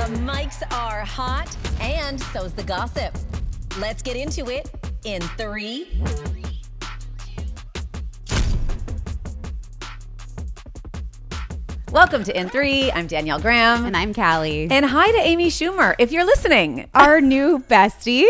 The mics are hot, and so's the gossip. Let's get into it in 3. Welcome to In 3. I'm Danielle Graham. And I'm Callie. And hi to Amy Schumer, if you're listening. Our new bestie.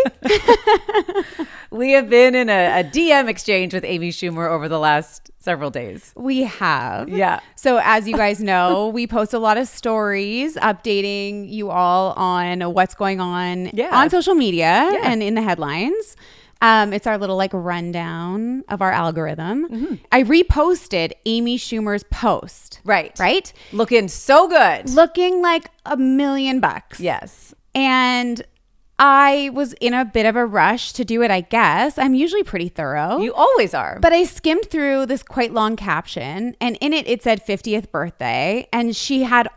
We have been in a DM exchange with Amy Schumer over the last several days. We have. Yeah. So as you guys know, we post a lot of stories updating you all on what's going on on social media and in the headlines. It's our little rundown of our algorithm. Mm-hmm. I reposted Amy Schumer's post. Right. Looking so good. Looking like $1,000,000. Yes. And I was in a bit of a rush to do it, I guess. I'm usually pretty thorough. You always are. But I skimmed through this quite long caption, and in it said 50th birthday, and she had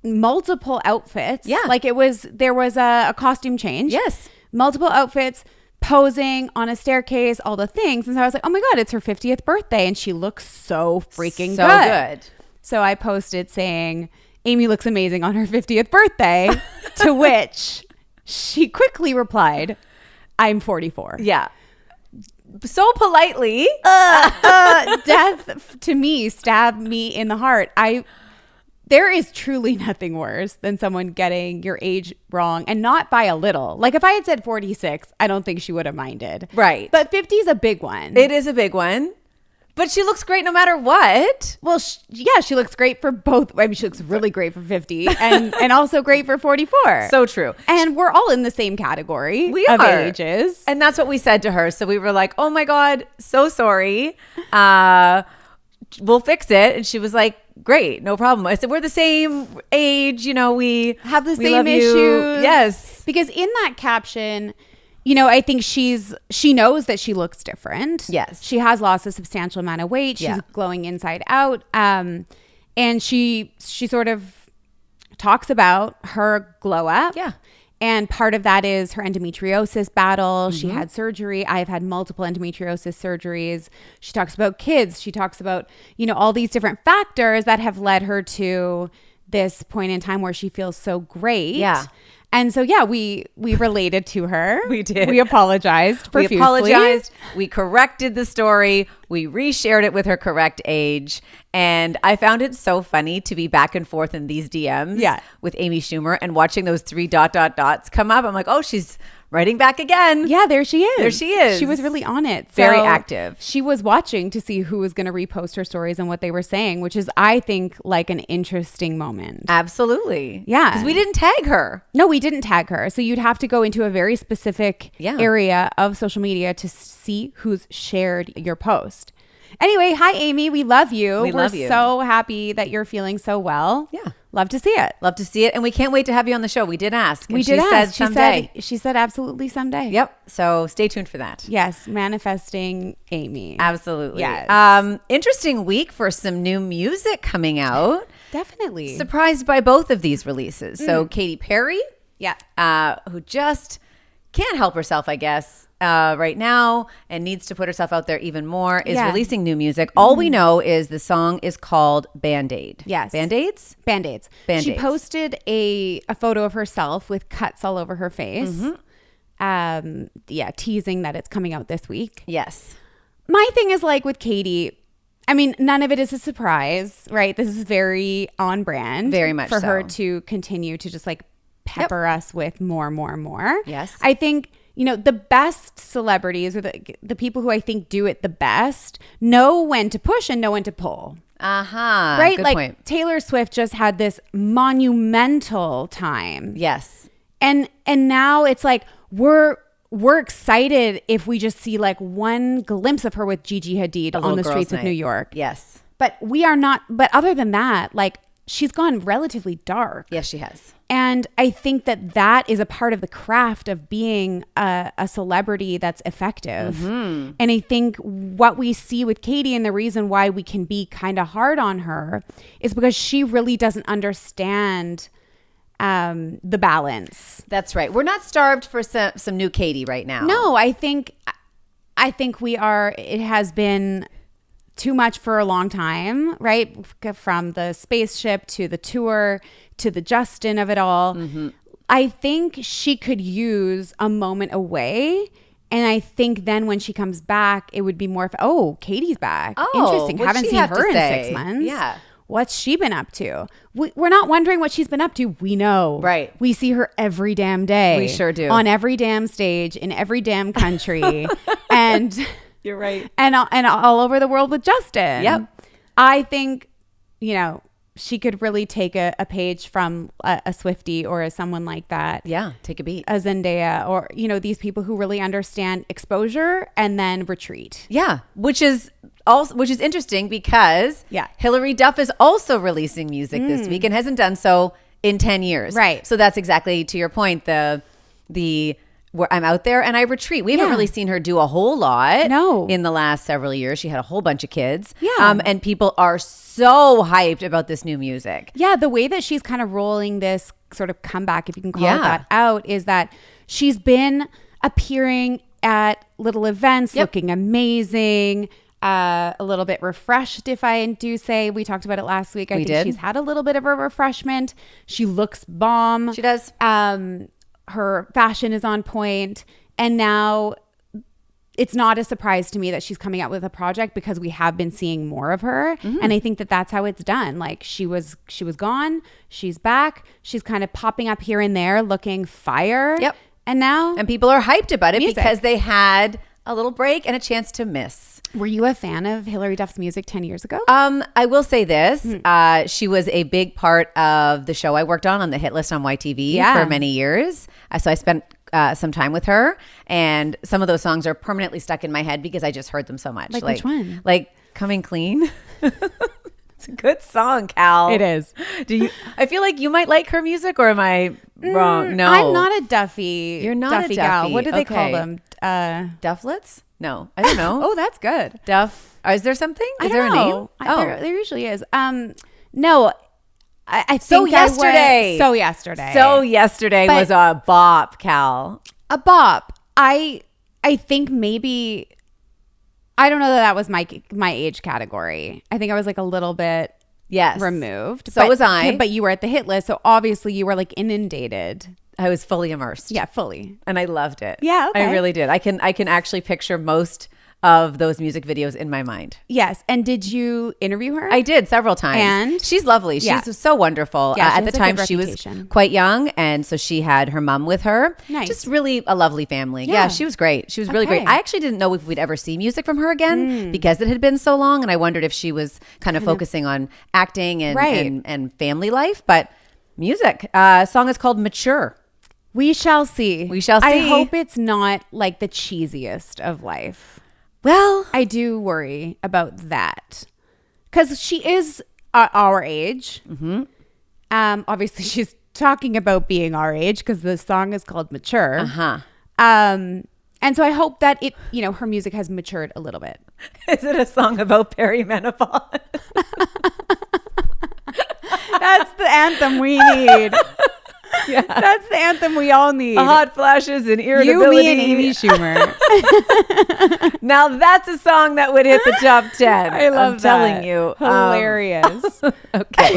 multiple outfits. Yeah. There was a costume change. Yes. Multiple outfits, posing on a staircase, all the things. And so I was like, oh my God, it's her 50th birthday. And she looks so freaking good. So I posted saying, Amy looks amazing on her 50th birthday, to which she quickly replied, I'm 44. Yeah. So politely. Death to me stabbed me in the heart. There is truly nothing worse than someone getting your age wrong, and not by a little. Like if I had said 46, I don't think she would have minded. Right. But 50 is a big one. It is a big one. But she looks great no matter what. Well, she looks great for both. I mean, she looks really great for 50 and also great for 44. So true. And we're all in the same category of ages. And that's what we said to her. So we were like, oh my God, so sorry. We'll fix it. And she was like, great, no problem. I said, we're the same age, we have the same issues. Yes. Because in that caption, I think she knows that she looks different. Yes. She has lost a substantial amount of weight. She's glowing inside out. And she sort of talks about her glow up. Yeah. And part of that is her endometriosis battle. Mm-hmm. She had surgery. I've had multiple endometriosis surgeries. She talks about kids. She talks about, all these different factors that have led her to this point in time where she feels so great. Yeah. And so, we related to her. We did. We apologized profusely. We apologized. We corrected the story. We reshared it with her correct age. And I found it so funny to be back and forth in these DMs with Amy Schumer and watching those 3 ... come up. I'm like, oh, she's writing back again. Yeah, there she is. There she is. She was really on it. Very active. She was watching to see who was going to repost her stories and what they were saying, which is, I think, like an interesting moment. Absolutely. Yeah. Because we didn't tag her. No, we didn't tag her. So you'd have to go into a very specific area of social media to see who's shared your post. Anyway, hi, Amy. We love you. We're so happy that you're feeling so well. Yeah. Love to see it. Love to see it. And we can't wait to have you on the show. We did ask. We did ask. Someday. She said absolutely someday. Yep. So stay tuned for that. Yes. Manifesting Amy. Absolutely. Yes. Interesting week for some new music coming out. Definitely. Surprised by both of these releases. So Katy Perry, who just can't help herself, I guess, right now and needs to put herself out there even more, is releasing new music. All we know is the song is called Band-Aid. Yes. Band-Aids? Band-Aids. She posted a photo of herself with cuts all over her face. Mm-hmm. Teasing that it's coming out this week. Yes. My thing is with Katy, I mean, none of it is a surprise, right? This is very on brand. Very much for so. her to continue to just pepper us with more. Yes. I think, the best celebrities or the people who I think do it the best know when to push and know when to pull. Right? Good point. Taylor Swift just had this monumental time. Yes. And now it's we're excited if we just see one glimpse of her with Gigi Hadid on the streets of New York. Yes. But we are not, but other than that, she's gone relatively dark. Yes, she has. And I think that is a part of the craft of being a celebrity that's effective. Mm-hmm. And I think what we see with Katy and the reason why we can be kind of hard on her is because she really doesn't understand the balance. That's right. We're not starved for some new Katy right now. No, I think we are. It has been too much for a long time, right? From the spaceship to the tour to the Justin of it all. Mm-hmm. I think she could use a moment away. And I think then when she comes back, it would be more of, Katy's back. Interesting. Haven't seen her in 6 months. Yeah. What's she been up to? We're not wondering what she's been up to. We know. Right. We see her every damn day. We sure do. On every damn stage, in every damn country. And you're right. And all over the world with Justin. Yep. I think, she could really take a page from a Swiftie or someone like that. Yeah, take a beat. A Zendaya or, these people who really understand exposure and then retreat. Yeah, which is interesting because Hilary Duff is also releasing music this week and hasn't done so in 10 years. Right. So that's exactly to your point, the where I'm out there and I retreat. We haven't really seen her do a whole lot in the last several years. She had a whole bunch of kids. Yeah. And people are so hyped about this new music. Yeah, the way that she's kind of rolling this sort of comeback, if you can call it that, out is that she's been appearing at little events, looking amazing, a little bit refreshed, if I do say. We talked about it last week. I think she's had a little bit of a refreshment. She looks bomb. She does. Her fashion is on point, and now it's not a surprise to me that she's coming out with a project because we have been seeing more of her. And I think that that's how it's done. Like she was gone, she's back, she's kind of popping up here and there looking fire. Yep. And people are hyped about it because they had a little break and a chance to miss. Were you a fan of Hilary Duff's music 10 years ago? I will say this. She was a big part of the show I worked on the hit list on YTV for many years. So I spent some time with her, and some of those songs are permanently stuck in my head because I just heard them so much. Like which one? Like Coming Clean. It's a good song, Cal. It is. I feel like you might like her music, or am I wrong? No. I'm not a Duffy. You're not Duffy a Duffy gal. What do they call them? Dufflets? No, I don't know. Oh, that's good. Duff. Is there something? Is there a name? There usually is. No, I think So Yesterday was a bop, Cal. A bop. I think maybe, I don't know that was my age category. I think I was like a little bit removed. So was I. But you were at the hit list, so obviously you were like inundated. I was fully immersed. Yeah, fully. And I loved it. Yeah, okay. I really did. I can actually picture most of those music videos in my mind. Yes. And did you interview her? I did several times. And she's lovely. She's so wonderful. Yeah, at the time, she was quite young. And so she had her mom with her. Nice. Just really a lovely family. Yeah, she was great. She was really great. I actually didn't know if we'd ever see music from her again because it had been so long. And I wondered if she was kind of focusing on acting and family life. But music. Song is called Mature. We shall see. We shall see. I hope it's not like the cheesiest of life. Well, I do worry about that because she is our age. Obviously, she's talking about being our age because the song is called Mature. And so I hope that her music has matured a little bit. Is it a song about perimenopause? That's the anthem we need. Yeah. That's the anthem we all need. Hot flashes and irritability. You, me, and Amy Schumer. Now that's a song that would hit the top 10. I love I'm telling you. Hilarious. Okay.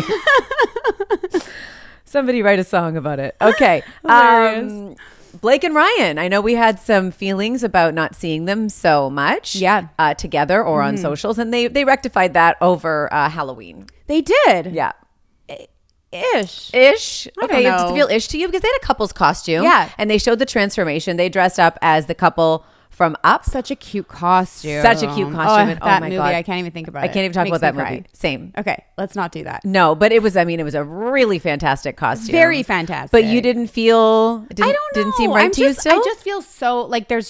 Somebody write a song about it. Okay. Hilarious. Blake and Ryan. I know we had some feelings about not seeing them so much together or on socials, and they rectified that over Halloween. They did. Yeah. Ish. Okay, does it feel ish to you? Because they had a couple's costume. Yeah. And they showed the transformation. They dressed up as the couple from Up. Such a cute costume. And, oh that my movie, God. I can't even think about it. I can't even talk about that movie. Cry. Same. Okay, let's not do that. No, but it was a really fantastic costume. Very fantastic. But you didn't feel, I don't know. Didn't seem right to you still? I just feel so, like it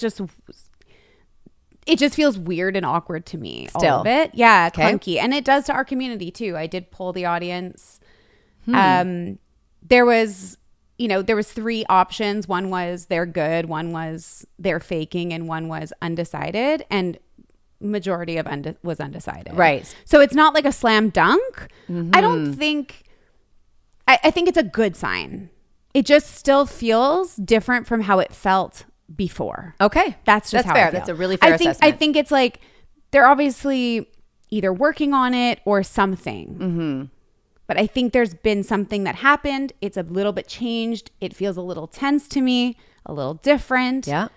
just feels weird and awkward to me. Still. All of it. Yeah, clunky. And it does to our community too. I did poll the audience. There was 3 options. One was they're good, one was they're faking, and one was undecided. And majority of was undecided. Right. So it's not like a slam dunk. I don't think. I think it's a good sign. It just still feels different from how it felt before. Okay, that's how fair. I feel. That's a really fair assessment. I think it's like they're obviously either working on it or something. But I think there's been something that happened. It's a little bit changed. It feels a little tense to me, a little different. Yeah.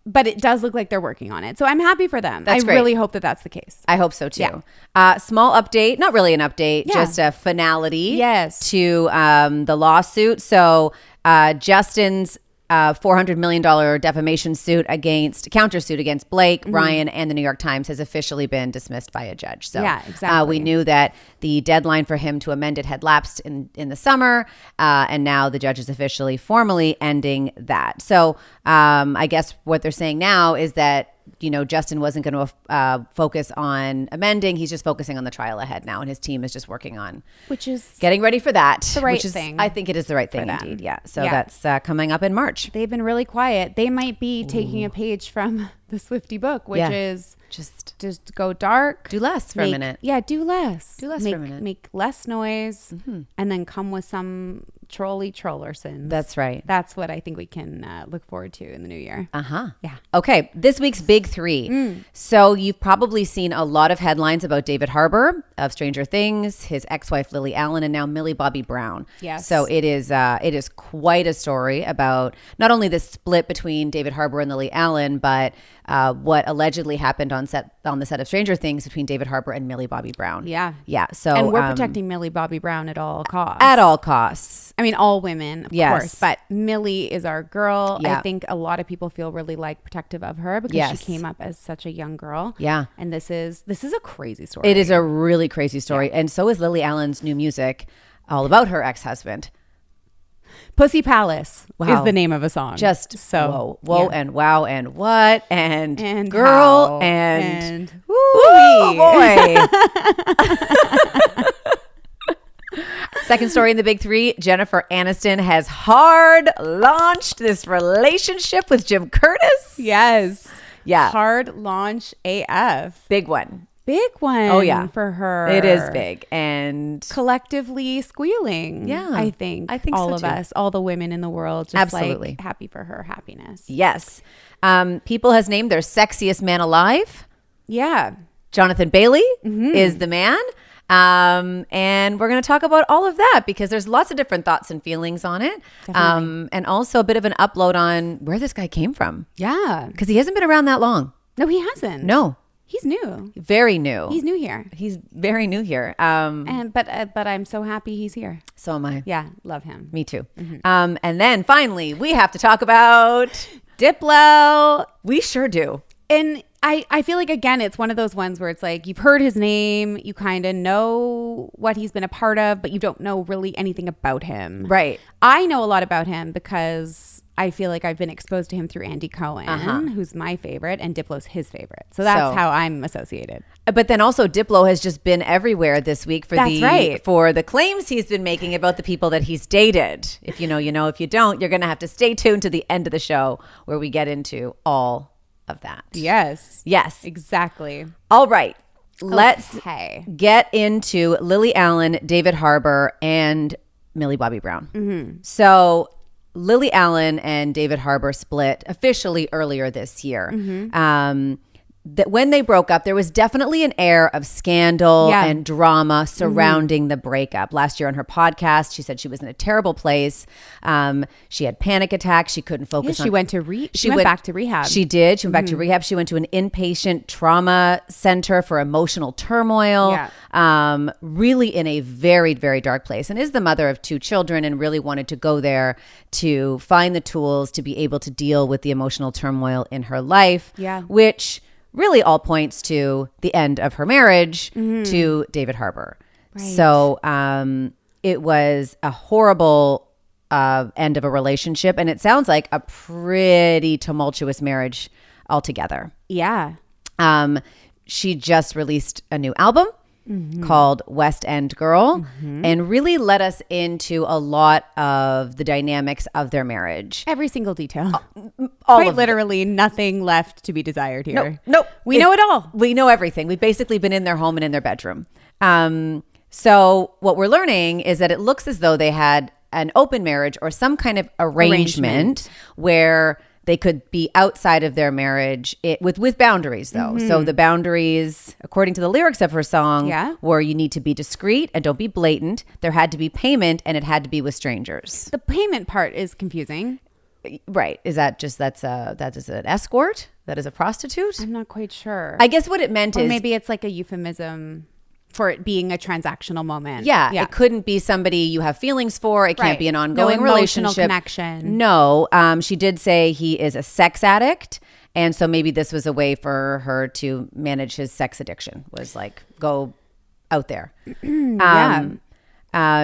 But it does look like they're working on it. So I'm happy for them. That's great. Really hope that that's the case. I hope so too. Yeah. Small update, not really an update, just a finality to the lawsuit. So Justin's $400 million defamation countersuit against Blake, Ryan, and the New York Times has officially been dismissed by a judge. So exactly. We knew that the deadline for him to amend it had lapsed in the summer, and now the judge is officially formally ending that. So I guess what they're saying now is that Justin wasn't going to focus on amending. He's just focusing on the trial ahead now, and his team is just working on getting ready for that. The right thing. I think it is the right thing indeed. Yeah. So that's coming up in March. They've been really quiet. They might be taking a page from the Swiftie book, which is just go dark. Do less for a minute. Yeah, do less. For a minute. Make less noise, and then come with some trollersons. That's right. That's what I think we can look forward to in the new year. Yeah. Okay. This week's big three. So you've probably seen a lot of headlines about David Harbour of Stranger Things, his ex-wife Lily Allen, and now Millie Bobby Brown. Yes. So it is quite a story about not only the split between David Harbour and Lily Allen, but what allegedly happened on the set of Stranger Things between David Harbour and Millie Bobby Brown. Yeah. So and we're protecting Millie Bobby Brown at all costs. At all costs. I mean, all women, of course, but Millie is our girl. Yeah. I think a lot of people feel really protective of her because she came up as such a young girl. Yeah. And this is a crazy story. It is a really crazy story. Yeah. And so is Lily Allen's new music, all about her ex-husband. Pussy Palace is the name of a song. Just so whoa and wow and what and how, girl and boy. Second story in the big three, Jennifer Aniston has hard launched this relationship with Jim Curtis. Yes. Yeah. Hard launch AF. Big one. Big one. Oh, yeah. For her. It is big. And collectively squealing. Yeah. I think all so of too. Us, all the women in the world, just absolutely happy for her happiness. Yes. People has named their sexiest man alive. Yeah. Jonathan Bailey is the man. And we're going to talk about all of that because there's lots of different thoughts and feelings on it. And also a bit of an upload on where this guy came from. Yeah. Because he hasn't been around that long. No, he hasn't. No. He's new. Very new. He's new here. He's very new here. But I'm so happy he's here. So am I. Yeah, love him. Me too. And then finally, we have to talk about Diplo. We sure do. And I feel like, again, it's one of those ones where it's like you've heard his name, you kind of know what he's been a part of, but you don't know really anything about him. Right. I know a lot about him because I feel like I've been exposed to him through Andy Cohen, who's my favorite, and Diplo's his favorite. So that's how I'm associated. But then also Diplo has just been everywhere this week for the claims he's been making about the people that he's dated. If you know, you know. If you don't, you're going to have to stay tuned to the end of the show where we get into all of that. Yes. Exactly. All right. Let's get into Lily Allen, David Harbour, and Millie Bobby Brown. So Lily Allen and David Harbour split officially earlier this year. That when they broke up, there was definitely an air of scandal and drama surrounding the breakup. Last year on her podcast, she said she was in a terrible place. She had panic attacks. She couldn't focus on. She went back to rehab. She did. She went back to rehab. She went to an inpatient trauma center for emotional turmoil. Really in a very, very dark place, and is the mother of 2 children and really wanted to go there to find the tools to be able to deal with the emotional turmoil in her life. Which really all points to the end of her marriage to David Harbour. So it was a horrible end of a relationship, and it sounds like a pretty tumultuous marriage altogether. She just released a new album called West End Girl and really let us into a lot of the dynamics of their marriage. Every single detail. Quite literally nothing left to be desired here. Nope. We know it all. We know everything. We've basically been in their home and in their bedroom. So what we're learning is that it looks as though they had an open marriage or some kind of arrangement where They could be outside of their marriage with boundaries, though. So the boundaries, according to the lyrics of her song, were you need to be discreet and don't be blatant. There had to be payment, and it had to be with strangers. The payment part is confusing. Right. Is that just that is an escort? That is a prostitute? I'm not quite sure. I guess what it meant is maybe it's like a euphemism for it being a transactional moment. Yeah. It couldn't be somebody you have feelings for. It can't be an ongoing relationship. No emotional connection. No. She did say he is a sex addict. And so maybe this was a way for her to manage his sex addiction, was like, go out there.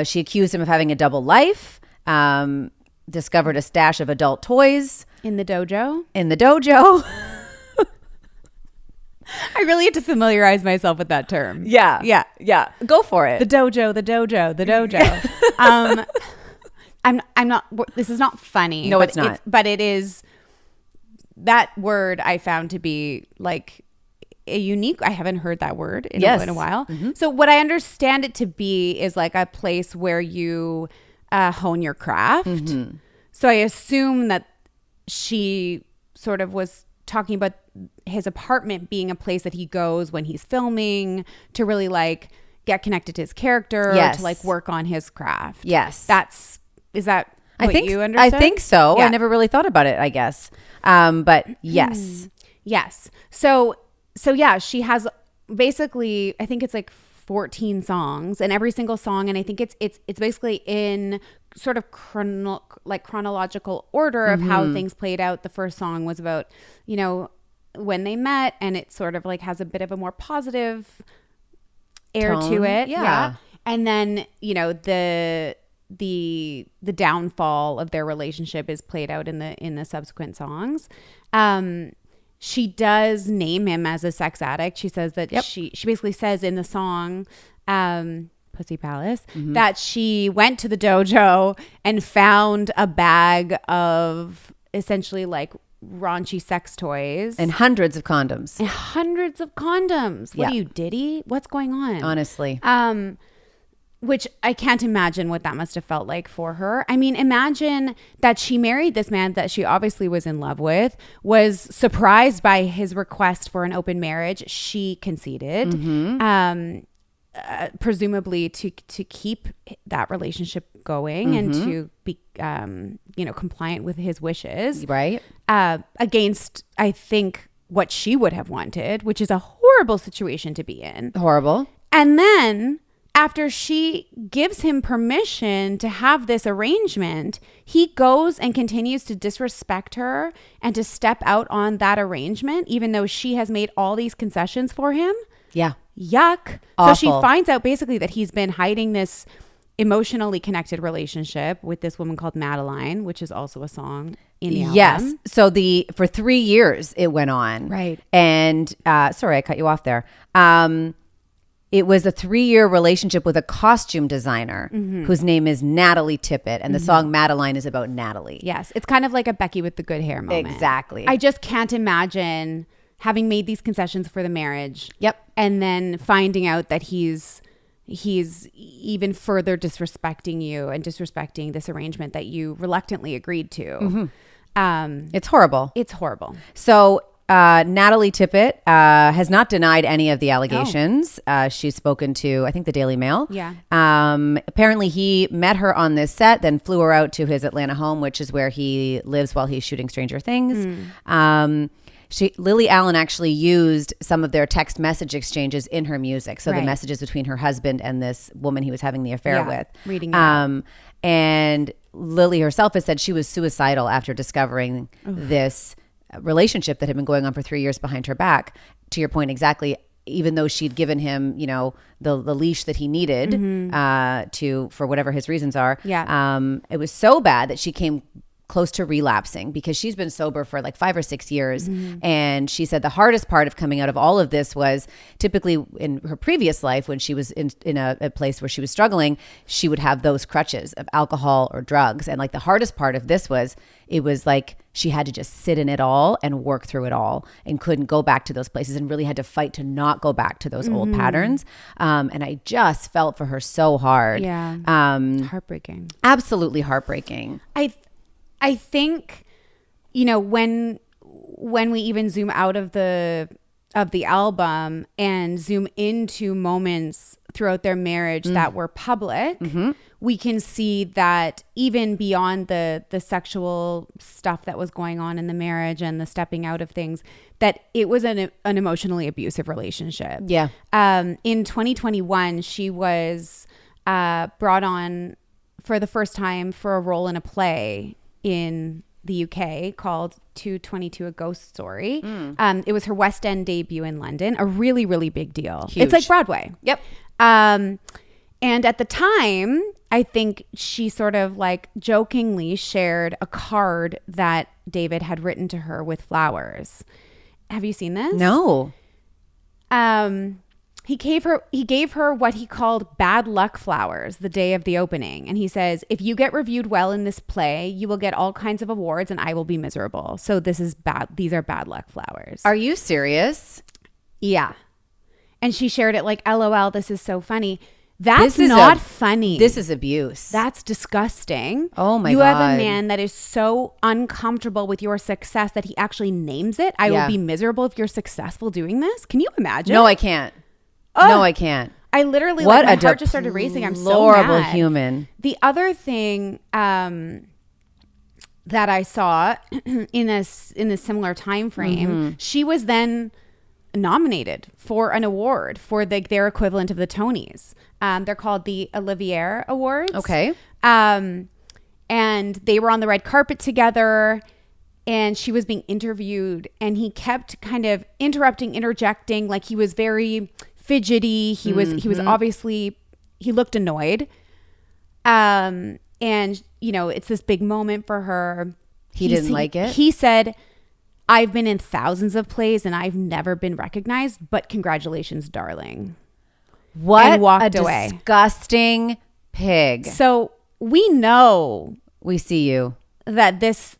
She accused him of having a double life, discovered a stash of adult toys. In the dojo? I really had to familiarize myself with that term. Yeah. Go for it. The dojo. I'm not, this is not funny. No, it's not. But it is, that word I found to be like a unique, I haven't heard that word in a while. So what I understand it to be is like a place where you hone your craft. So I assume that she sort of was talking about his apartment being a place that he goes when he's filming to really like get connected to his character, to like work on his craft. Is that what you understood? I think so. I never really thought about it, I guess. But yes. So yeah, she has basically, I think it's like 14 songs, and every single song, and I think it's basically in sort of chronological order of how things played out. The first song was about, when they met, and it sort of like has a bit of a more positive air to it. Yeah. And then, the downfall of their relationship is played out in the subsequent songs. She does name him as a sex addict. She says that she basically says in the song, Pussy Palace, that she went to the dojo and found a bag of essentially like raunchy sex toys. And hundreds of condoms. What are you, Diddy? What's going on? Honestly. Which I can't imagine what that must have felt like for her. I mean, imagine that she married this man that she obviously was in love with, was surprised by his request for an open marriage. She conceded, presumably to keep that relationship going and to be, compliant with his wishes. Right. Against, I think, what she would have wanted, which is a horrible situation to be in. Horrible. And then, after she gives him permission to have this arrangement, he goes and continues to disrespect her and to step out on that arrangement, even though she has made all these concessions for him. Yeah. Yuck. Awful. So she finds out basically that he's been hiding this emotionally connected relationship with this woman called Madeline, which is also a song in the album. Yes. So for 3 years it went on. Right. And sorry, I cut you off there. It was a 3-year relationship with a costume designer whose name is Natalie Tippett. And the song Madeline is about Natalie. Yes. It's kind of like a Becky with the good hair moment. Exactly. I just can't imagine having made these concessions for the marriage. Yep. And then finding out that he's even further disrespecting you and disrespecting this arrangement that you reluctantly agreed to. It's horrible. It's horrible. So Natalie Tippett has not denied any of the allegations. She's spoken to, I think, the Daily Mail. Yeah. Apparently he met her on this set, then flew her out to his Atlanta home, which is where he lives while he's shooting Stranger Things. Lily Allen actually used some of their text message exchanges in her music. So the messages between her husband and this woman he was having the affair with. Reading that. And Lily herself has said she was suicidal after discovering this relationship that had been going on for 3 years behind her back. To your point, exactly. Even though she'd given him, the leash that he needed for whatever his reasons are. Yeah. It was so bad that she came close to relapsing because she's been sober for like 5 or 6 years. And she said the hardest part of coming out of all of this was typically in her previous life when she was in a place where she was struggling, she would have those crutches of alcohol or drugs. And like the hardest part of this was, it was like she had to just sit in it all and work through it all and couldn't go back to those places and really had to fight to not go back to those old patterns. And I just felt for her so hard. Yeah. Heartbreaking. Absolutely heartbreaking. I think you know, when we even zoom out of the album and zoom into moments throughout their marriage that were public, we can see that even beyond the sexual stuff that was going on in the marriage and the stepping out of things, that it was an emotionally abusive relationship. Yeah. In 2021, she was brought on for the first time for a role in a play in the UK called 222 A Ghost Story. It was her West End debut in London, a really, really big deal. Huge. It's like Broadway. Yep. And at the time, I think she sort of like jokingly shared a card that David had written to her with flowers. Have you seen this? No. He gave her what he called bad luck flowers the day of the opening. And he says, if you get reviewed well in this play, you will get all kinds of awards and I will be miserable. So this is bad. These are bad luck flowers. Are you serious? Yeah. And she shared it like, LOL, this is so funny. That's not funny. This is abuse. That's disgusting. Oh my God. You have a man that is so uncomfortable with your success that he actually names it. I will be miserable if you're successful doing this. Can you imagine? No, I can't. Oh, no, I can't. I literally, what like, my heart just started racing. I'm so horrible mad. Human. The other thing that I saw in a similar time frame, she was then nominated for an award for their equivalent of the Tonys. They're called the Olivier Awards. Okay. And they were on the red carpet together. And she was being interviewed, and he kept kind of interjecting, like he was very fidgety. He was obviously, he looked annoyed. And you know, it's this big moment for her. He didn't like it. He said, I've been in thousands of plays and I've never been recognized, but congratulations, darling. What and walked a away. Disgusting pig. So we know, we see you, that this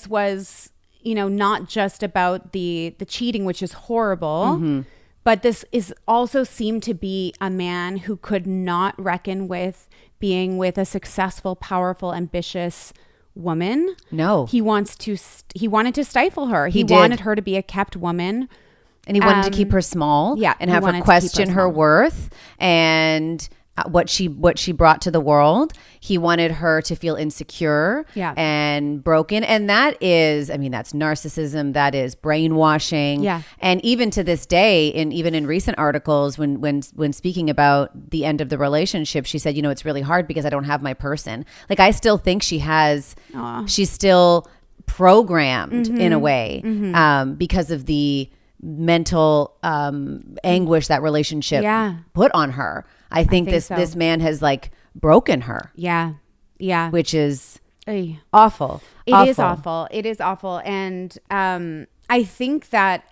was, you know, not just about the cheating, which is horrible, but this is also seemed to be a man who could not reckon with being with a successful, powerful, ambitious woman. No. He wanted to stifle her. He did. wanted her to be a kept woman. And he wanted to keep her small, yeah, and have her question her worth and what she brought to the world. He wanted her to feel insecure, yeah, and broken. And that is, I mean, that's narcissism. That is brainwashing. Yeah. And even to this day, even in recent articles, when speaking about the end of the relationship, she said, you know, it's really hard because I don't have my person. Like, I still think she's still programmed in a way, because of the mental anguish that relationship put on her. I think this man has like broken her. Yeah. Yeah. Which is awful. It is awful. It is awful. And I think that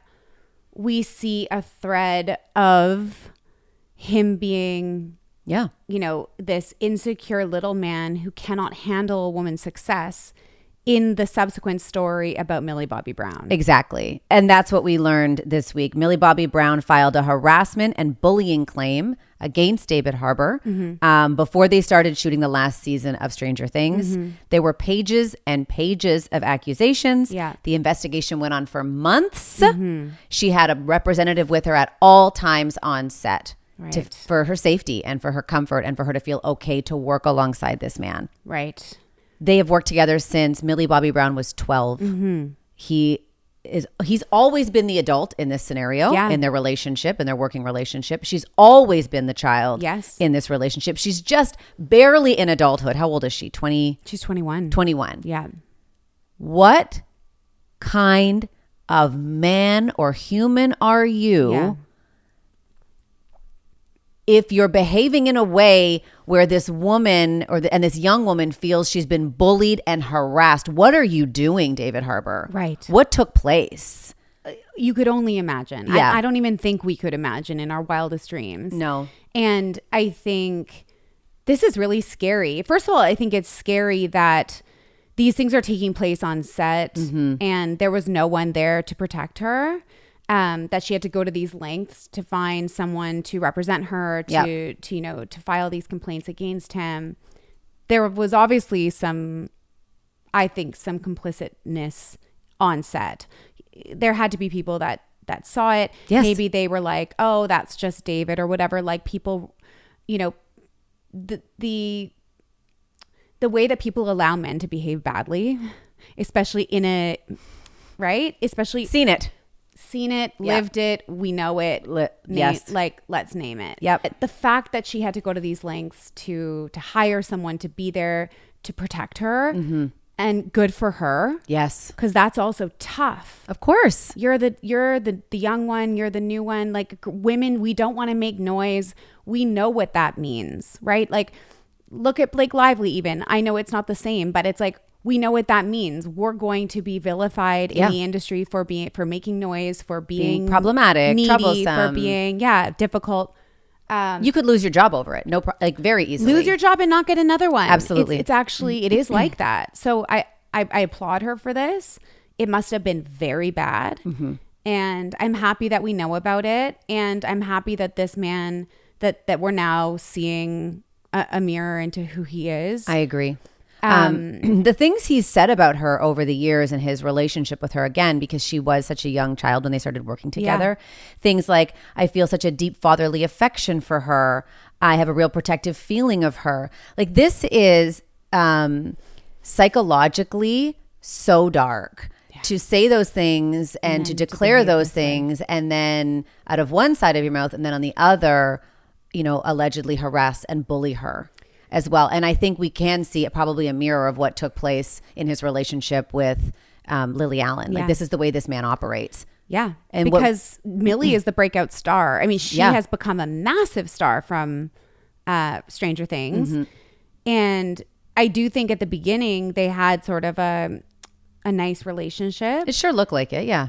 we see a thread of him being, you know, this insecure little man who cannot handle a woman's success in the subsequent story about Millie Bobby Brown. Exactly. And that's what we learned this week. Millie Bobby Brown filed a harassment and bullying claim against David Harbour before they started shooting the last season of Stranger Things. There were pages and pages of accusations. Yeah. The investigation went on for months. She had a representative with her at all times on set. Right. For her safety and for her comfort and for her to feel okay to work alongside this man. Right. They have worked together since Millie Bobby Brown was 12. He's always been the adult in this scenario, in their relationship, in their working relationship. She's always been the child in this relationship. She's just barely in adulthood. How old is she? 20? She's 21. 21. Yeah. What kind of man or human are you if you're behaving in a way where this woman and this young woman feels she's been bullied and harassed? What are you doing, David Harbour? Right. What took place? You could only imagine. Yeah. I don't even think we could imagine in our wildest dreams. No. And I think this is really scary. First of all, I think it's scary that these things are taking place on set and there was no one there to protect her. That she had to go to these lengths to find someone to represent her, to you know, to file these complaints against him. There was obviously some complicitness on set. There had to be people that saw it. Yes. Maybe they were like, oh, that's just David or whatever. Like people, you know, the way that people allow men to behave badly, especially especially seen it, lived it, we know it. Yes. Like, let's name it. Yep. The fact that she had to go to these lengths to hire someone to be there to protect her, and good for her. Yes. Because that's also tough. Of course. You're the young one, you're the new one. Like women, we don't want to make noise. We know what that means, right? Like look at Blake Lively even. I know it's not the same, but it's like we know what that means. We're going to be vilified in the industry for making noise, for being problematic, needy, troublesome, for being difficult. You could lose your job over it. Very easily. Lose your job and not get another one. Absolutely. It's actually, it is like that. So I applaud her for this. It must have been very bad. And I'm happy that we know about it. And I'm happy that this man, that we're now seeing a mirror into who he is. I agree. The things he's said about her over the years and his relationship with her, again, because she was such a young child when they started working together, things like, I feel such a deep fatherly affection for her. I have a real protective feeling of her. Like this is psychologically so dark to say those things and to declare those things. And then out of one side of your mouth and then on the other, allegedly harass and bully her as well. And I think we can see probably a mirror of what took place in his relationship with Lily Allen. Like this is the way this man operates. Yeah. And because Millie is the breakout star. I mean, she has become a massive star from Stranger Things. And I do think at the beginning they had sort of a nice relationship. It sure looked like it. Yeah.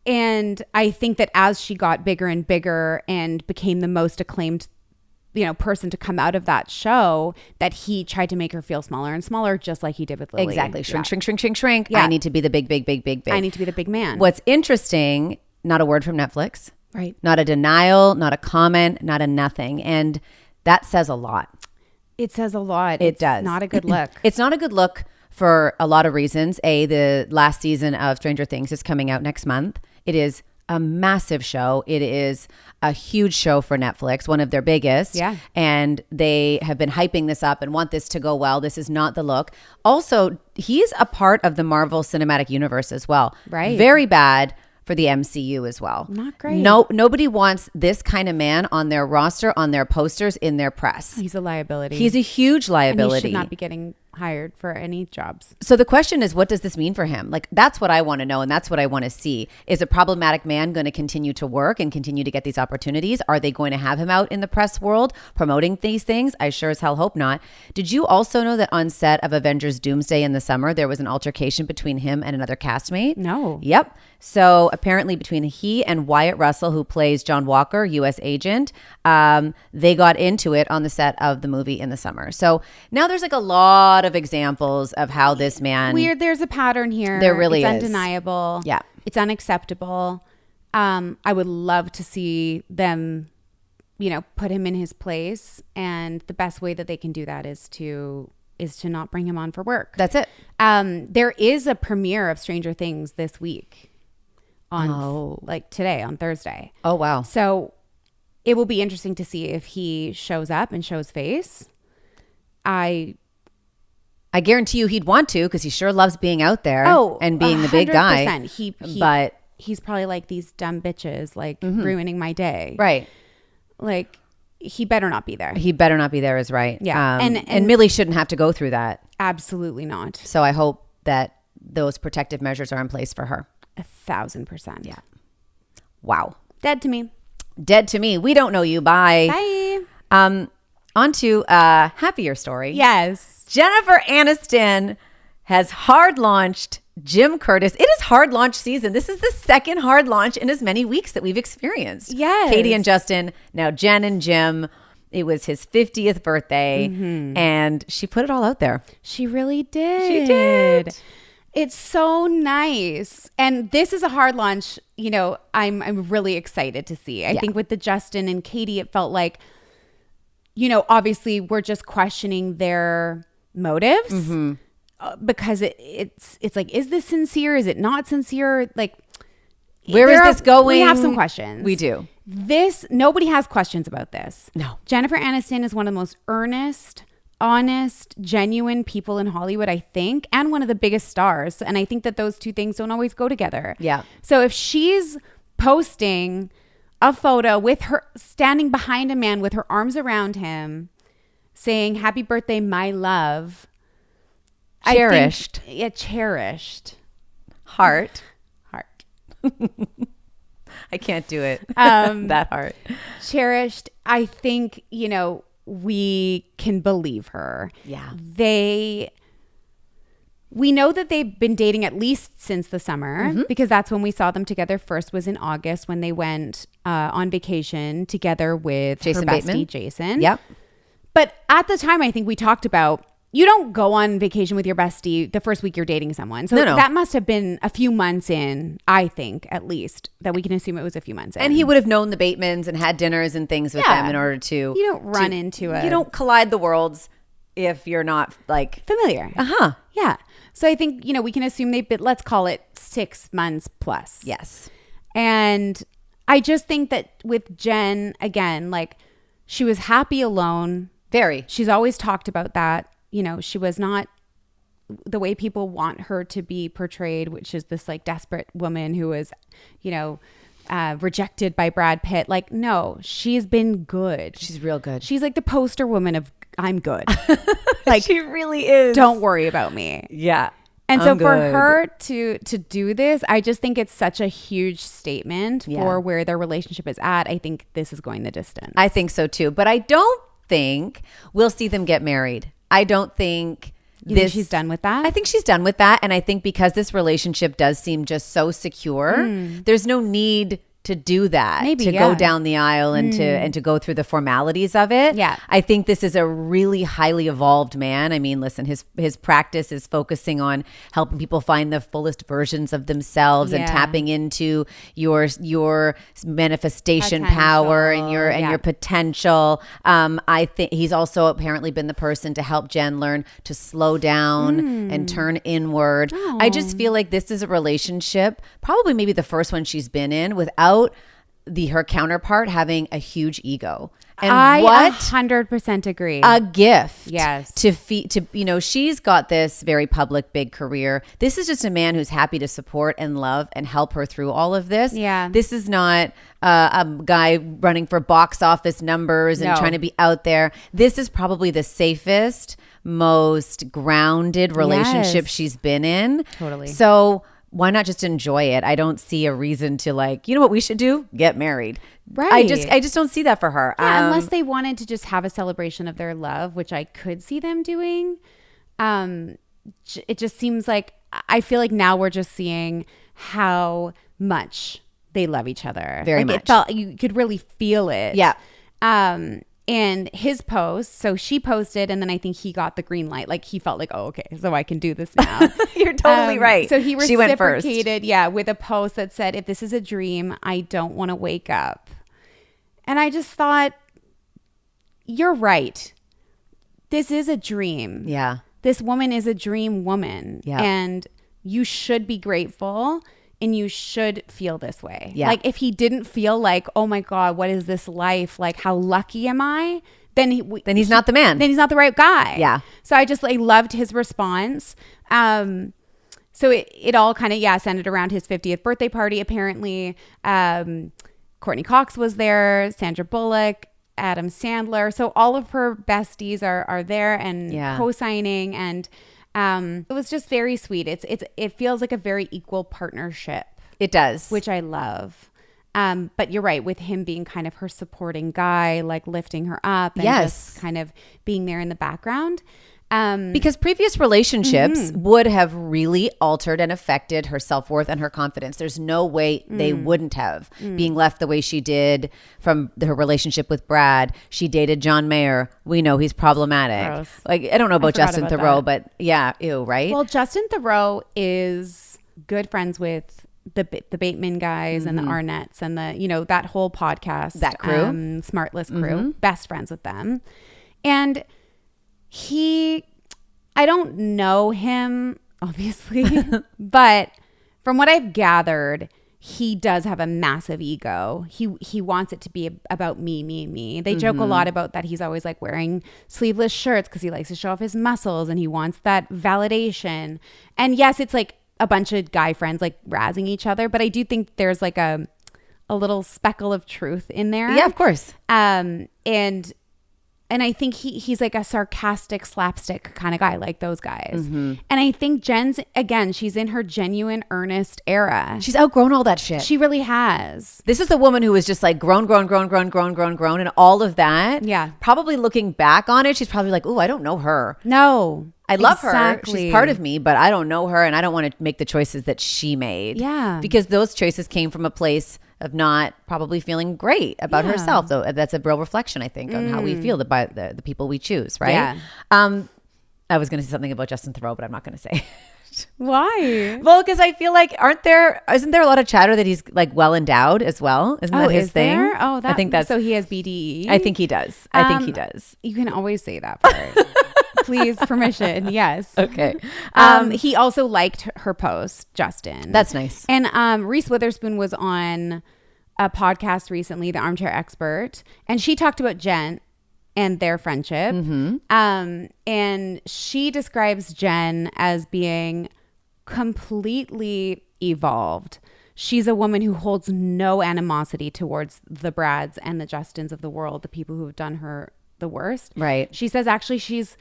And I think that as she got bigger and bigger and became the most acclaimed person to come out of that show, that he tried to make her feel smaller and smaller, just like he did with Lily. Exactly. Shrink. Yeah. I need to be the big. I need to be the big man. What's interesting, not a word from Netflix. Right. Not a denial, not a comment, not a nothing. And that says a lot. It says a lot. It does. Not a good look. It's not a good look for a lot of reasons. The last season of Stranger Things is coming out next month. It is a massive show. It is a huge show for Netflix, one of their biggest. Yeah. And they have been hyping this up and want this to go well. This is not the look. Also, he's a part of the Marvel Cinematic Universe as well. Right. Very bad for the MCU as well. Not great. Nobody wants this kind of man on their roster, on their posters, in their press. He's a liability. He's a huge liability. And he should not be getting hired for any jobs. So the question is, what does this mean for him? Like, that's what I want to know. And that's what I want to see. Is a problematic man going to continue to work and continue to get these opportunities? Are they going to have him out in the press world promoting these things? I sure as hell hope not. Did you also know that on set of Avengers Doomsday in the summer, there was an altercation between him and another castmate? No. Yep. So apparently between he and Wyatt Russell, who plays John Walker, U.S. agent, they got into it on the set of the movie in the summer. So now there's like a lot of examples of how this man... There's a pattern here. There really is. is. It's undeniable. Yeah. It's unacceptable. I would love to see them, put him in his place. And the best way that they can do that is to not bring him on for work. That's it. There is a premiere of Stranger Things this week. Today, on Thursday. Oh, wow. So it will be interesting to see if he shows up and shows face. I guarantee you he'd want to, because he sure loves being out there and being the big 100%. guy. But he's probably like, these dumb bitches, ruining my day. Right. Like, he better not be there. He better not be there is right. Yeah. And Millie shouldn't have to go through that. Absolutely not. So I hope that those protective measures are in place for her. 1,000%. Yeah. Wow. Dead to me. Dead to me. We don't know you. Bye. Bye. On to a happier story. Yes. Jennifer Aniston has hard launched Jim Curtis. It is hard launch season. This is the second hard launch in as many weeks that we've experienced. Yes. Katy and Justin, now Jen and Jim. It was his 50th birthday and she put it all out there. She really did. She did. It's so nice. And this is a hard launch, I'm really excited to see. I think with the Justin and Katy, it felt like, obviously we're just questioning their motives. because it's like, is this sincere? Is it not sincere? Like, where is this going? We have some questions. We do. Nobody has questions about this. No. Jennifer Aniston is one of the most earnest, honest, genuine people in Hollywood, I think, and one of the biggest stars. And I think that those two things don't always go together. Yeah. So if she's posting a photo with her standing behind a man with her arms around him saying, "Happy birthday, my love." Cherished. Cherished. Heart. I can't do it. That heart. Cherished. I think, we can believe her. Yeah. We know that they've been dating at least since the summer, because that's when we saw them together first, was in August, when they went on vacation together with Jason her bestie, Bateman. Jason. Yep. But at the time, I think we talked about, you don't go on vacation with your bestie the first week you're dating someone. So No. that must have been a few months in, I think, at least, that we can assume it was a few months in. And he would have known the Batemans and had dinners and things with them in order to... You don't run into it. You don't collide the worlds if you're not like... familiar. Uh-huh. Yeah. So I think, we can assume let's call it 6 months plus. Yes. And I just think that with Jen, again, like, she was happy alone. Very. She's always talked about that. She was not the way people want her to be portrayed, which is this like desperate woman who was, rejected by Brad Pitt. Like, no, she's been good. She's real good. She's like the poster woman of I'm good. Like, she really is. Don't worry about me. Yeah. And so for her to do this, I just think it's such a huge statement for where their relationship is at. I think this is going the distance. I think so too. But I don't think we'll see them get married. I don't think think she's done with that? I think she's done with that. And I think because this relationship does seem just so secure, there's no need to do that. Go down the aisle and to go through the formalities of it. Yeah. I think this is a really highly evolved man. I mean, listen, his practice is focusing on helping people find the fullest versions of themselves and tapping into your manifestation power and your potential. I think he's also apparently been the person to help Jen learn to slow down and turn inward. Oh. I just feel like this is a relationship, probably maybe the first one she's been in, without her counterpart having a huge ego. And I what 100% agree. A gift. Yes. She's got this very public big career. This is just a man who's happy to support and love and help her through all of this. Yeah. This is not a guy running for box office numbers and trying to be out there. This is probably the safest, most grounded relationship she's been in. Totally. So why not just enjoy it? I don't see a reason to what we should do? Get married. Right. I just don't see that for her. Yeah, unless they wanted to just have a celebration of their love, which I could see them doing. It just seems like, I feel like now we're just seeing how much they love each other. Very much. It felt, you could really feel it. Yeah. And his post, so she posted, and then I think he got the green light. Like, he felt like, oh, okay, so I can do this now. You're totally right. So he She went first. reciprocated, with a post that said, "If this is a dream, I don't want to wake up." And I just thought, you're right. This is a dream. Yeah. This woman is a dream woman. Yeah. And you should be grateful. And you should feel this way. Yeah. Like, if he didn't feel like, oh my God, what is this life? Like, how lucky am I? Then he's not the man. Then he's not the right guy. Yeah. So I just loved his response. So it all kind of, centered around his 50th birthday party, apparently. Courtney Cox was there, Sandra Bullock, Adam Sandler. So all of her besties are there and co-signing, and it was just very sweet. It feels like a very equal partnership. It does. Which I love. But you're right, with him being kind of her supporting guy, like lifting her up and just kind of being there in the background. Because previous relationships would have really altered and affected her self-worth and her confidence. There's no way they wouldn't have, being left the way she did from her relationship with Brad. She dated John Mayer. We know he's problematic. Gross. Like, I don't know about Justin about Theroux, that. but ew, right? Well, Justin Theroux is good friends with the Bateman guys and the Arnett's and the, that whole podcast. That crew. Smartless crew. Best friends with them. And I don't know him, obviously, but from what I've gathered, he does have a massive ego. He wants it to be about me, me, me. They joke a lot about that he's always like wearing sleeveless shirts because he likes to show off his muscles and he wants that validation. And yes, it's like a bunch of guy friends like razzing each other, but I do think there's like a little speckle of truth in there. Yeah, of course. And I think he's like a sarcastic slapstick kind of guy, like those guys. And I think Jen's, again, she's in her genuine, earnest era. She's outgrown all that shit. She really has. This is the woman who was just like grown. And all of that. Yeah. Probably looking back on it, she's probably like, oh, I don't know her. No. I love her. She's part of me, but I don't know her. And I don't want to make the choices that she made. Yeah. Because those choices came from a place of not probably feeling great about herself. Though that's a real reflection, I think, on how we feel by the people we choose, right? Yeah. I was going to say something about Justin Trudeau, but I'm not going to say. Why? Well, because I feel like isn't there a lot of chatter that he's like well endowed as well? Isn't that his thing? There? Oh, I think that's so he has BDE. I think he does. I think he does. You can always say that part. Please, permission. Yes. Okay. He also liked her post, Justin. That's nice. And Reese Witherspoon was on a podcast recently, The Armchair Expert, and she talked about Jen and their friendship. And she describes Jen as being completely evolved. She's a woman who holds no animosity towards the Brads and the Justins of the world, the people who have done her the worst. Right. She says actually she's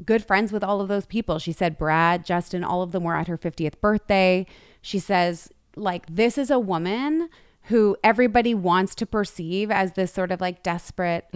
good friends with all of those people. She said Brad, Justin, all of them were at her 50th birthday. She says, like, this is a woman who everybody wants to perceive as this sort of like desperate,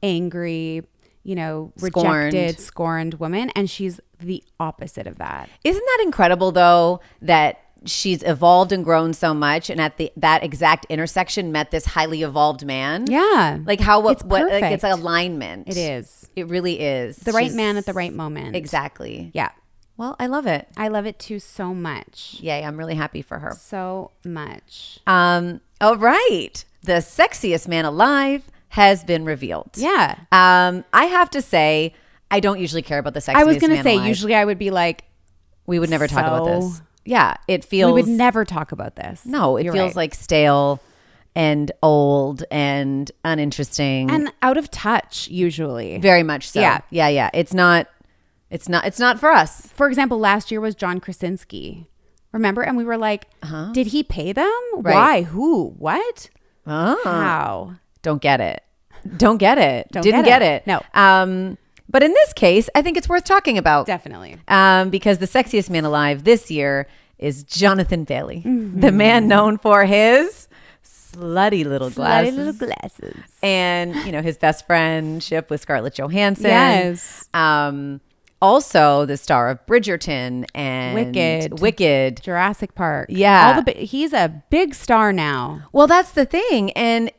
angry, rejected, scorned woman. And she's the opposite of that. Isn't that incredible, though, that she's evolved and grown so much, and at that exact intersection met this highly evolved man? Yeah. Like it's alignment. It is. It really is. The right man at the right moment. Exactly. Yeah. Well, I love it. I love it too so much. Yay, I'm really happy for her. So much. All right. The sexiest man alive has been revealed. Yeah. I have to say, I don't usually care about the sexiest man alive. I was going to say, usually I would be like, we would never talk about this. Yeah, it feels... We would never talk about this. No, it feels like stale and old and uninteresting. And out of touch, usually. Very much so. Yeah. It's not for us. For example, last year was John Krasinski. Remember? And we were like, did he pay them? Right. Why? Who? What? Oh. How? Don't get it. Didn't get it. No. But in this case, I think it's worth talking about. Definitely. Because the sexiest man alive this year is Jonathan Bailey, the man known for his slutty little glasses. And, his best friendship with Scarlett Johansson. Yes. Also the star of Bridgerton and Wicked. Jurassic Park. Yeah. He's a big star now. Well, that's the thing. And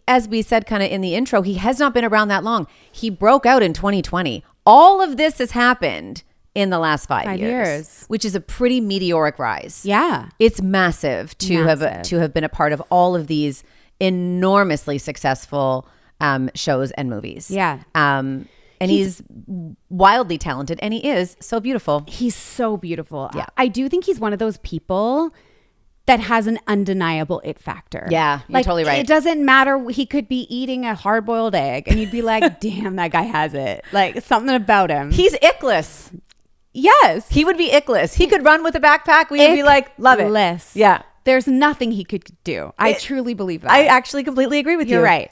as we said kind of in the intro, he has not been around that long. He broke out in 2020. All of this has happened in the last 5 years, which is a pretty meteoric rise. Yeah. It's massive to have been a part of all of these enormously successful shows and movies. Yeah. And he's wildly talented, and he is so beautiful. He's so beautiful. Yeah. I do think he's one of those people that has an undeniable it factor. Yeah, you're totally right. It doesn't matter. He could be eating a hard-boiled egg and you'd be like, damn, that guy has it. Like, something about him. He's ickless. Yes. He would be ickless. He could run with a backpack. We would be like, love it. Ickless. Yeah. There's nothing he could do. I truly believe that. I actually completely agree with you. You're right.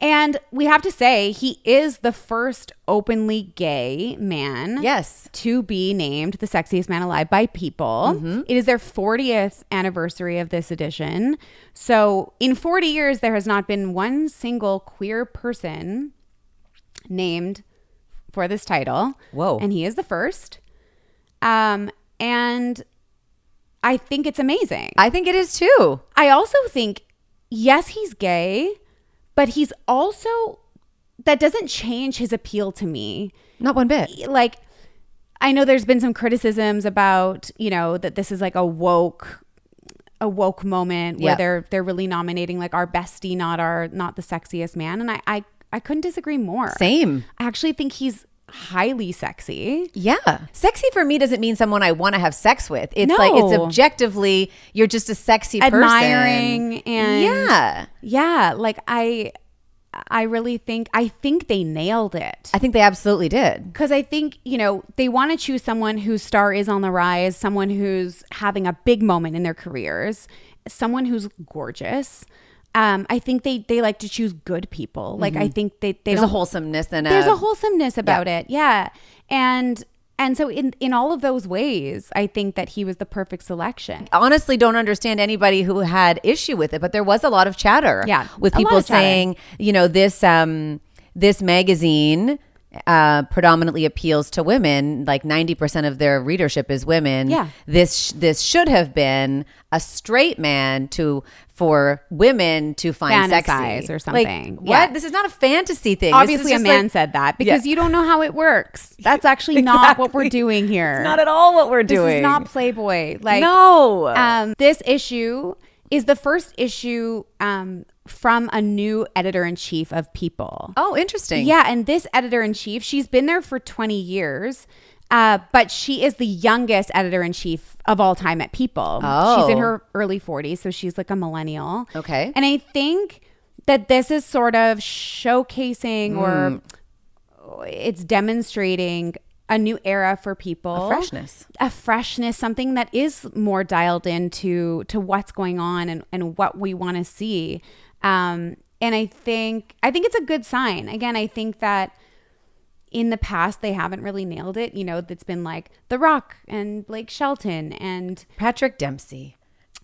And we have to say, he is the first openly gay man to be named the sexiest man alive by People. It is their 40th anniversary of this edition. So in 40 years, there has not been one single queer person named for this title. Whoa. And he is the first. And I think it's amazing. I think it is too. I also think, yes, he's gay, but he's also, that doesn't change his appeal to me. Not one bit. Like, I know there's been some criticisms about, that this is like a woke moment where they're really nominating like our bestie, not the sexiest man. And I couldn't disagree more. Same. I actually think he's highly sexy. Yeah. Sexy for me doesn't mean someone I want to have sex with. It's No. like, it's objectively, you're just a sexy person. Admiring and yeah. Like I really think they nailed it. I think they absolutely did. Because I think, they want to choose someone whose star is on the rise, someone who's having a big moment in their careers, someone who's gorgeous. I think they like to choose good people. Like, I think there's a wholesomeness and there's a wholesomeness about it. Yeah. And so in all of those ways, I think that he was the perfect selection. Honestly, don't understand anybody who had issue with it, but there was a lot of chatter. Yeah, with people saying, this magazine predominantly appeals to women. Like 90% of their readership is women. Yeah. This should have been a straight man for women to find Fantasize sexy or something. Like, what? This is not a fantasy thing. Obviously a man said that because you don't know how it works. That's actually not what we're doing here. It's not at all what we're doing. This is not Playboy. Like, no. This issue is the first issue from a new editor-in-chief of People. Oh, interesting. Yeah, and this editor-in-chief, she's been there for 20 years, but she is the youngest editor-in-chief of all time at People. Oh. She's in her early 40s, so she's like a millennial. Okay. And I think that this is sort of showcasing or it's demonstrating a new era for People. A freshness, something that is more dialed into what's going on and what we want to see. And I think it's a good sign. Again, I think that in the past they haven't really nailed it. It's been like The Rock and Blake Shelton and Patrick Dempsey.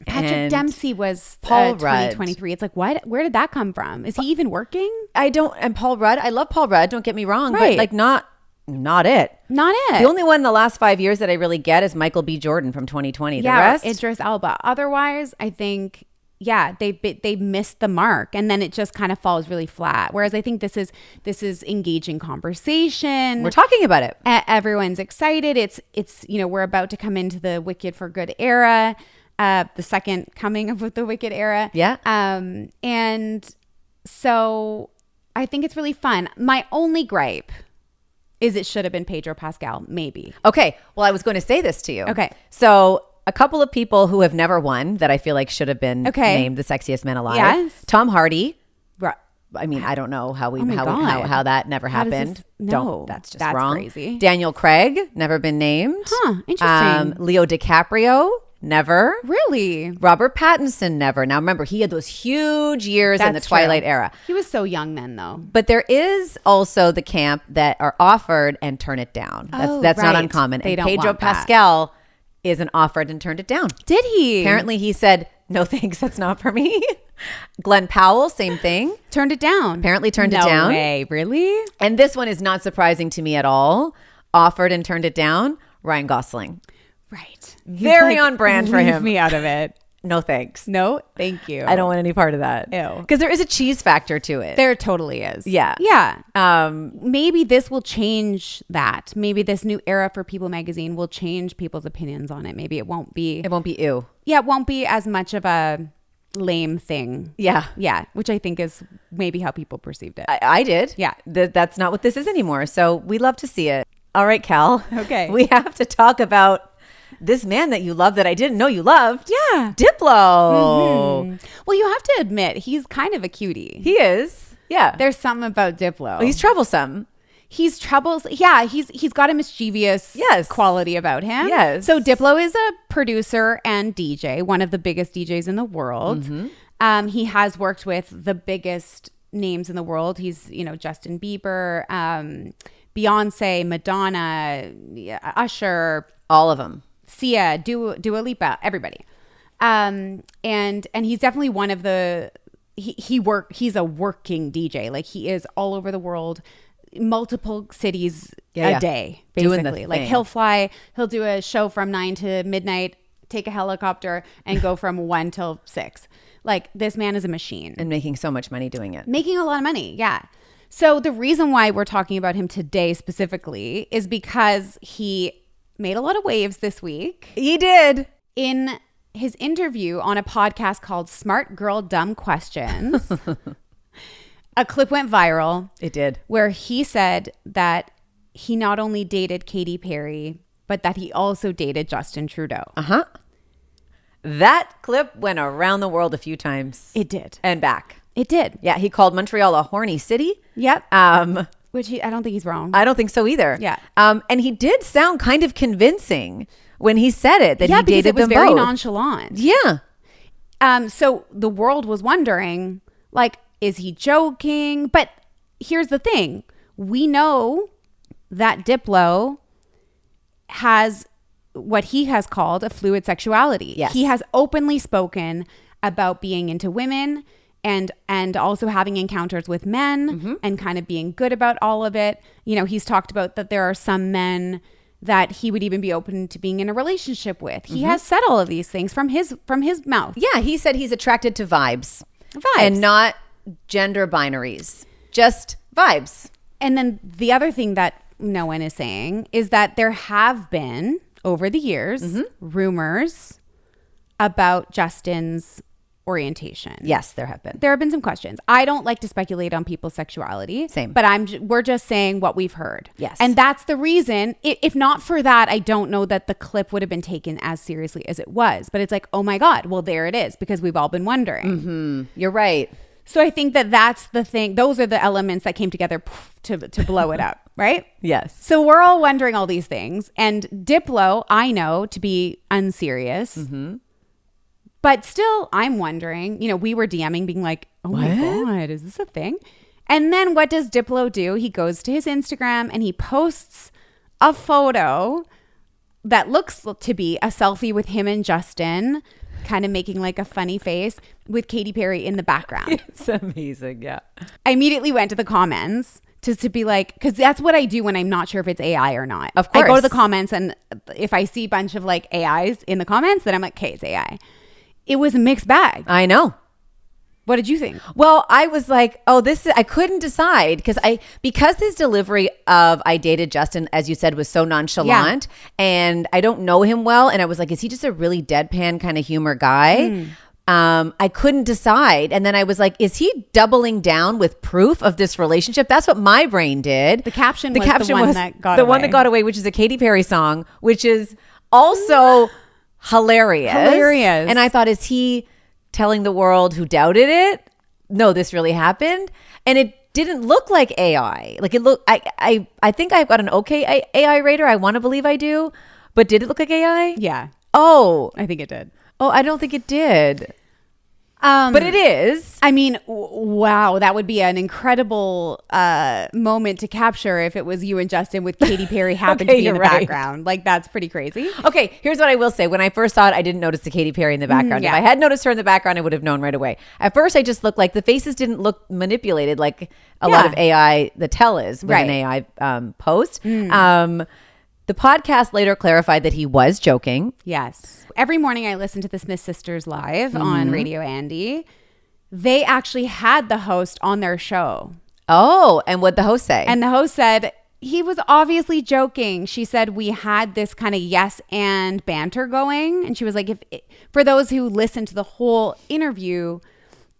Patrick Dempsey was Paul Rudd. 2023. It's like, what? Where did that come from? Is he even working? And Paul Rudd, I love Paul Rudd, don't get me wrong, Right. but like not it. Not it. The only one in the last 5 years that I really get is Michael B. Jordan from 2020. The rest? Idris Elba. Otherwise, I think, they missed the mark, and then it just kind of falls really flat. Whereas I think this is engaging conversation. We're talking about it. Everyone's excited. It's we're about to come into the Wicked for Good era, the second coming of the Wicked era. Yeah. And so I think it's really fun. My only gripe is it should have been Pedro Pascal, maybe. Okay. Well, I was going to say this to you. Okay. So a couple of people who have never won that I feel like should have been named the sexiest man alive. Yes. Tom Hardy. Right. I mean, I don't know how God. that never happened. That's That's wrong. Crazy. Daniel Craig, never been named. Huh. Interesting. Leo DiCaprio, never. Really? Robert Pattinson, never. Now remember, he had those huge years in the That's Twilight true. era. He was so young then, though. But there is also the camp that are offered and turn it down. That's not right. uncommon. They and don't Pedro want that. Pascal isn't offered and turned it down. Did he? Apparently he said, no thanks, that's not for me. Glenn Powell, same thing. Turned it down. Apparently turned it down. No way. Really? And this one is not surprising to me at all. Offered and turned it down. Ryan Gosling. Right. Very on brand for him. Leave me out of it. No thanks. No, thank you. I don't want any part of that. Ew. Because there is a cheese factor to it. There totally is. Yeah. Yeah. Maybe this will change that. Maybe this new era for People magazine will change people's opinions on it. Maybe it won't be. It won't be ew. Yeah, it won't be as much of a lame thing. Yeah. Yeah, which I think is maybe how people perceived it. I did. Yeah. That's not what this is anymore. So we love to see it. All right, Cal. Okay. We have to talk about this man that you love that I didn't know you loved. Yeah. Diplo. Mm-hmm. Well, you have to admit, he's kind of a cutie. He is. Yeah. There's something about Diplo. He's troublesome. He's troubles. Yeah, he's got a mischievous quality about him. Yes. So Diplo is a producer and DJ, one of the biggest DJs in the world. Mm-hmm. He has worked with the biggest names in the world. He's, Justin Bieber, Beyonce, Madonna, Usher, all of them. Sia, Dua Lipa, everybody. And he's definitely one of the he's a working DJ. Like he is all over the world, multiple cities a day, basically. Like he'll do a show from 9 to midnight, take a helicopter and go from 1 till 6. Like this man is a machine. And making so much money doing it. Making a lot of money, yeah. So the reason why we're talking about him today specifically is because he made a lot of waves this week. He did. In his interview on a podcast called Smart Girl Dumb Questions, a clip went viral. It did. Where he said that he not only dated Katy Perry, but that he also dated Justin Trudeau. Uh-huh. That clip went around the world a few times. It did. And back. It did. Yeah, he called Montreal a horny city. Yep. Which I don't think he's wrong. I don't think so either. Yeah. And he did sound kind of convincing when he said it, that he dated them both. Yeah, because it was very nonchalant. Yeah. So the world was wondering, like, is he joking? But here's the thing. We know that Diplo has what he has called a fluid sexuality. Yes. He has openly spoken about being into women and also having encounters with men and kind of being good about all of it. You know, he's talked about that there are some men that he would even be open to being in a relationship with. He has said all of these things from his mouth. Yeah, he said he's attracted to vibes. And not gender binaries. Just vibes. And then the other thing that no one is saying is that there have been, over the years, rumors about Justin's orientation. Yes, there have been. There have been some questions. I don't like to speculate on people's sexuality. Same. But we're just saying what we've heard. Yes. And that's the reason. If not for that, I don't know that the clip would have been taken as seriously as it was. But it's like, oh my God, well, there it is, because we've all been wondering. You're right. So I think that that's the thing. Those are the elements that came together to blow it up, right? Yes. So we're all wondering all these things. And Diplo, I know to be unserious. But still, I'm wondering, you know, we were DMing being like, oh my God, is this a thing? And then what does Diplo do? He goes to his Instagram and he posts a photo that looks to be a selfie with him and Justin, kind of making like a funny face with Katy Perry in the background. It's amazing, yeah. I immediately went to the comments to be like, because that's what I do when I'm not sure if it's AI or not. Of course. I go to the comments, and if I see a bunch of like AIs in the comments, then I'm like, okay, it's AI. It was a mixed bag. I know. What did you think? Well, I was like, I couldn't decide because his delivery of I dated Justin, as you said, was so nonchalant and I don't know him well. And I was like, is he just a really deadpan kind of humor guy? I couldn't decide. And then I was like, is he doubling down with proof of this relationship? That's what my brain did. The caption was the one that got away. The one that got away, which is a Katy Perry song, which is also hilarious. And I thought, is he telling the world who doubted it, no, this really happened? And it didn't look like AI. Like it looked, I think I've got an okay AI rater. I want to believe I do. But did it look like AI? Yeah. Oh. I think it did. Oh, I don't think it did. But it is. I mean, wow, that would be an incredible moment to capture if it was you and Justin with Katy Perry happened to be in the background. Like, that's pretty crazy. Okay, here's what I will say. When I first saw it, I didn't notice the Katy Perry in the background. If I had noticed her in the background, I would have known right away. At first, I just looked like the faces didn't look manipulated like a lot of AI, the tell is with an AI post. The podcast later clarified that he was joking. Yes. Every morning I listen to the Smith Sisters live on Radio Andy. They actually had the host on their show. Oh, and what'd the host say? And the host said he was obviously joking. She said we had this kind of yes and banter going. And she was like, for those who listened to the whole interview,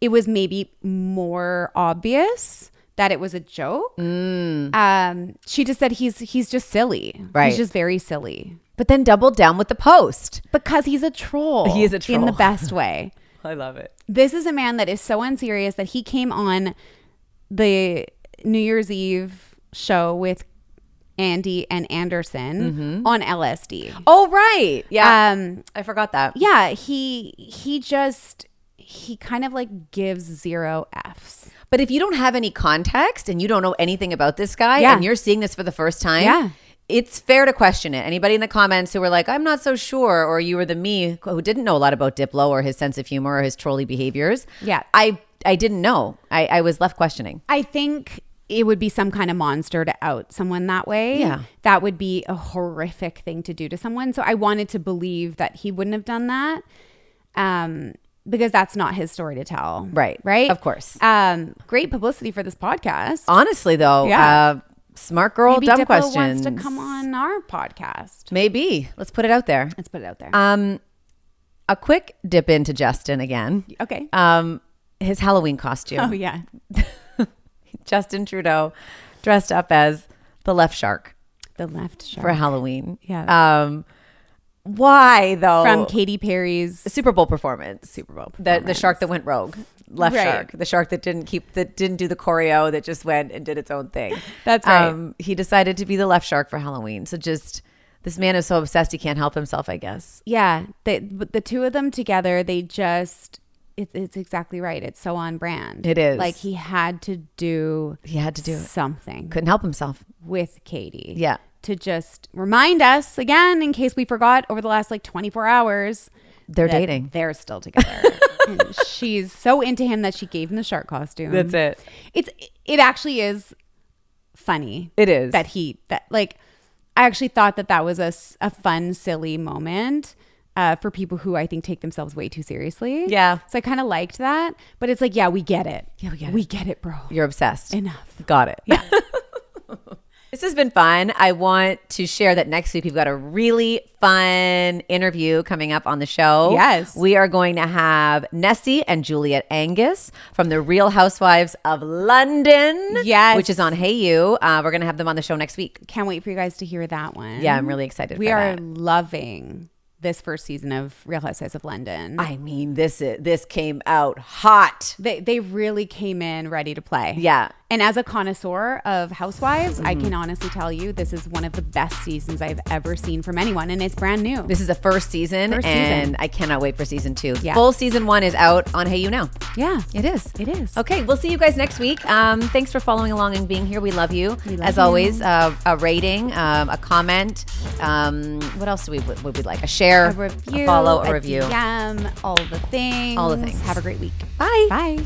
it was maybe more obvious that it was a joke. She just said he's just silly. Right. He's just very silly. But then doubled down with the post. Because he's a troll. He is a troll. In the best way. I love it. This is a man that is so unserious that he came on the New Year's Eve show with Andy and Anderson on LSD. Oh, right. Yeah. I forgot that. Yeah. He kind of like gives 0 Fs. But if you don't have any context and you don't know anything about this guy and you're seeing this for the first time, it's fair to question it. Anybody in the comments who were like, I'm not so sure, or you were the me who didn't know a lot about Diplo or his sense of humor or his trolly behaviors. Yeah. I didn't know. I was left questioning. I think it would be some kind of monster to out someone that way. Yeah. That would be a horrific thing to do to someone. So I wanted to believe that he wouldn't have done that. Because that's not his story to tell. Right. Right? Of course. Great publicity for this podcast. Honestly, though, smart girl, maybe dumb Diplo questions. wants to come on our podcast. Maybe. Let's put it out there. A quick dip into Justin again. Okay. His Halloween costume. Oh, yeah. Justin Trudeau dressed up as the left shark. The left shark. for Halloween. Yeah. Why though? From Katy Perry's Super Bowl performance. The shark that went rogue. Left Right. shark. The shark that didn't do the choreo, that just went and did its own thing. That's right. He decided to be the left shark for Halloween. So just this man is so obsessed he can't help himself, I guess. Yeah. The two of them together, they just it's exactly right. It's so on brand. It is. Like he had to do something. Couldn't help himself. With Katy. Yeah. To just remind us again, in case we forgot over the last 24 hours, they're dating. They're still together. And she's so into him that she gave him the shark costume. That's it. It actually is funny. It is. I actually thought that was a fun, silly moment for people who I think take themselves way too seriously. Yeah. So I kind of liked that. But it's like, yeah, we get it. Yeah, we get it. We get it, bro. You're obsessed. Enough. Got it. Yeah. This has been fun. I want to share that next week we've got a really fun interview coming up on the show. Yes. We are going to have Nessie and Juliet Angus from the Real Housewives of London. Yes. Which is on Hey You. We're going to have them on the show next week. Can't wait for you guys to hear that one. Yeah, I'm really excited We for are that. loving this first season of Real Housewives of London. I mean, this came out hot. They really came in ready to play. Yeah. And as a connoisseur of Housewives, I can honestly tell you this is one of the best seasons I've ever seen from anyone, and it's brand new. This is the first season, and I cannot wait for season 2. Yeah. Full season 1 is out on Hey You now. Yeah. It is. It is. Okay, we'll see you guys next week. Thanks for following along and being here. We love you. As you. always, a rating, a comment. What else would we like? A share, A review, a follow, a review. DM, all the things. All the things. Have a great week. Bye. Bye.